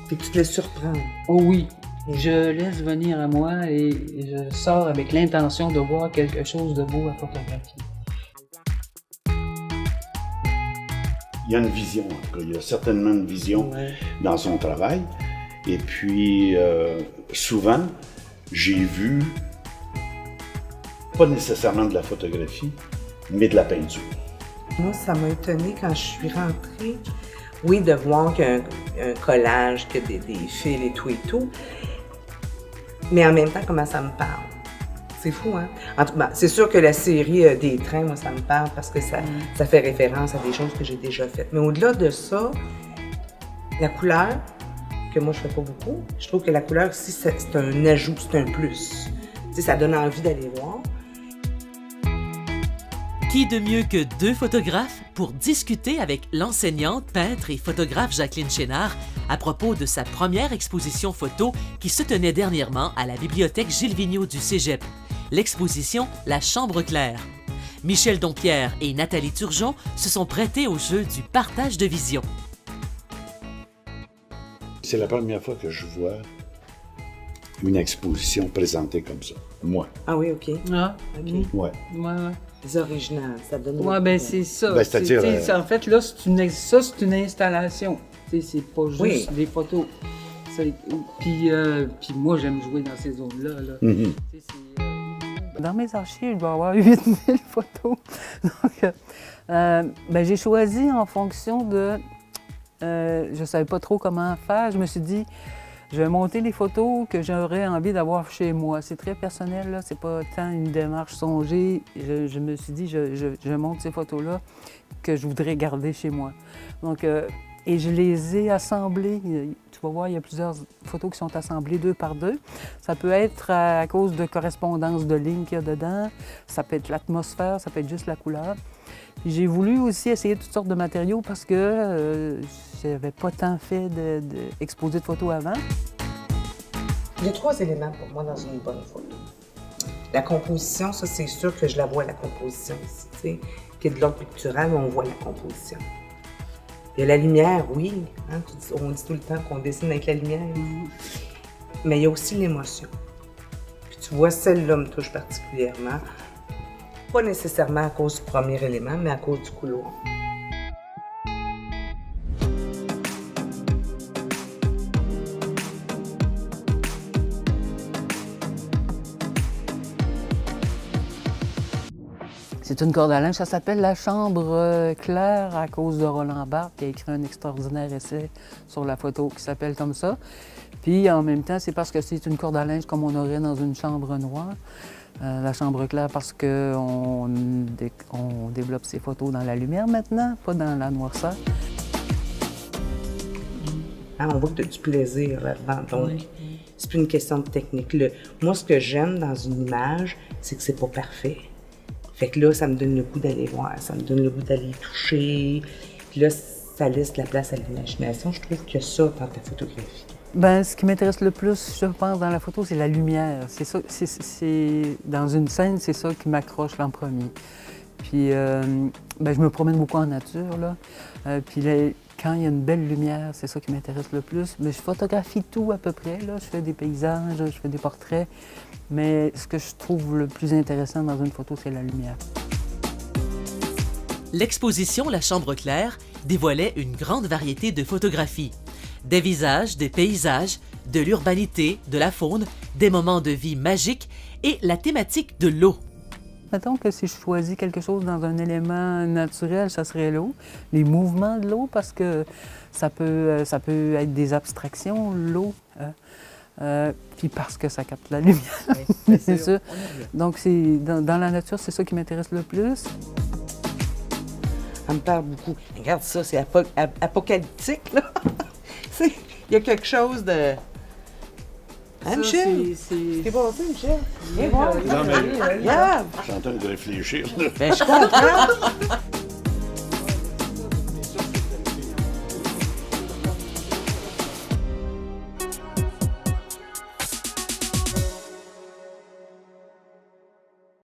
Fait que tu te laisses surprendre. Oh oui, je laisse venir à moi et je sors avec l'intention de voir quelque chose de beau à photographier. Il y a une vision, en tout cas. Il y a certainement une vision dans son travail. Et puis, souvent, j'ai vu, pas nécessairement de la photographie, mais de la peinture. Moi, ça m'a étonnée quand je suis rentrée. Oui, de voir qu'il y a un collage, qu'il y a des fils et tout. Mais en même temps, comment ça me parle? C'est fou, hein? En tout cas, c'est sûr que la série des trains, moi, ça me parle parce que ça fait référence à des choses que j'ai déjà faites. Mais au-delà de ça, la couleur, que moi, je fais pas beaucoup, je trouve que la couleur aussi, c'est un ajout, c'est un plus. Tu sais, ça donne envie d'aller voir. Qui de mieux que deux photographes pour discuter avec l'enseignante, peintre et photographe Jacqueline Chénard à propos de sa première exposition photo qui se tenait dernièrement à la bibliothèque Gilles Vigneault du Cégep, l'exposition La Chambre claire. Michel Dompierre et Nathalie Turgeon se sont prêtés au jeu du partage de vision. C'est la première fois que je vois une exposition présentée comme ça. Moi. Ah oui, OK. Ah, OK. Ouais. ouais. Les originales, ça donne... Ouais, ben c'est ça. Ben, c'est-à-dire, En fait, là, c'est une installation. C'est pas juste des photos. Puis moi, j'aime jouer dans ces zones-là. Là. Mm-hmm. Dans mes archives, il doit y avoir 8000 photos. Donc, j'ai choisi en fonction de... je ne savais pas trop comment faire. Je me suis dit, je vais monter les photos que j'aurais envie d'avoir chez moi. C'est très personnel, là. C'est pas tant une démarche songée. Je me suis dit, je monte ces photos-là que je voudrais garder chez moi. Donc, et je les ai assemblées. Tu vas voir, il y a plusieurs photos qui sont assemblées 2 par 2. Ça peut être à cause de correspondance de lignes qu'il y a dedans. Ça peut être l'atmosphère, ça peut être juste la couleur. Puis j'ai voulu aussi essayer toutes sortes de matériaux parce que je n'avais pas tant fait d'exposer de photos avant. Il y a 3 éléments pour moi dans une bonne photo. La composition, ça c'est sûr que je la vois, la composition ici, tu sais, qui est de l'ordre pictural, on voit la composition. Il y a la lumière, oui, hein, on dit tout le temps qu'on dessine avec la lumière, mais il y a aussi l'émotion. Puis tu vois, celle-là me touche particulièrement, pas nécessairement à cause du premier élément, mais à cause du couloir. C'est une corde à linge, ça s'appelle La Chambre claire à cause de Roland Barthes qui a écrit un extraordinaire essai sur la photo qui s'appelle comme ça. Puis en même temps, c'est parce que c'est une corde à linge comme on aurait dans une chambre noire. La chambre claire parce qu'on développe ses photos dans la lumière maintenant, pas dans la noirceur. Hein, on voit que tu as du plaisir là-dedans, donc c'est plus une question de technique. Moi, ce que j'aime dans une image, c'est que c'est pas parfait. Fait que là, ça me donne le goût d'aller voir, ça me donne le goût d'aller toucher. Puis là, ça laisse de la place à l'imagination. Je trouve qu'il y a ça dans ta photographie. Ben, ce qui m'intéresse le plus, je pense, dans la photo, c'est la lumière. C'est ça, dans une scène, c'est ça qui m'accroche en premier. Puis, je me promène beaucoup en nature, là. Puis là, quand il y a une belle lumière, c'est ça qui m'intéresse le plus. Mais je photographie tout à peu près, là. Je fais des paysages, je fais des portraits. Mais ce que je trouve le plus intéressant dans une photo, c'est la lumière. L'exposition La Chambre claire dévoilait une grande variété de photographies. Des visages, des paysages, de l'urbanité, de la faune, des moments de vie magiques et la thématique de l'eau. Mettons que si je choisis quelque chose dans un élément naturel, ça serait l'eau. Les mouvements de l'eau, parce que ça peut être des abstractions, l'eau. Puis parce que ça capte la lumière, oui, c'est sûr. Donc, dans la nature, c'est ça qui m'intéresse le plus. Ça me parle beaucoup. Regarde ça, c'est apocalyptique, là. Il y a quelque chose de... Hein, Michel? C'est passé, Michel? Viens voir. Non, mais... Regarde. Je suis en train de réfléchir. Ben, je comprends.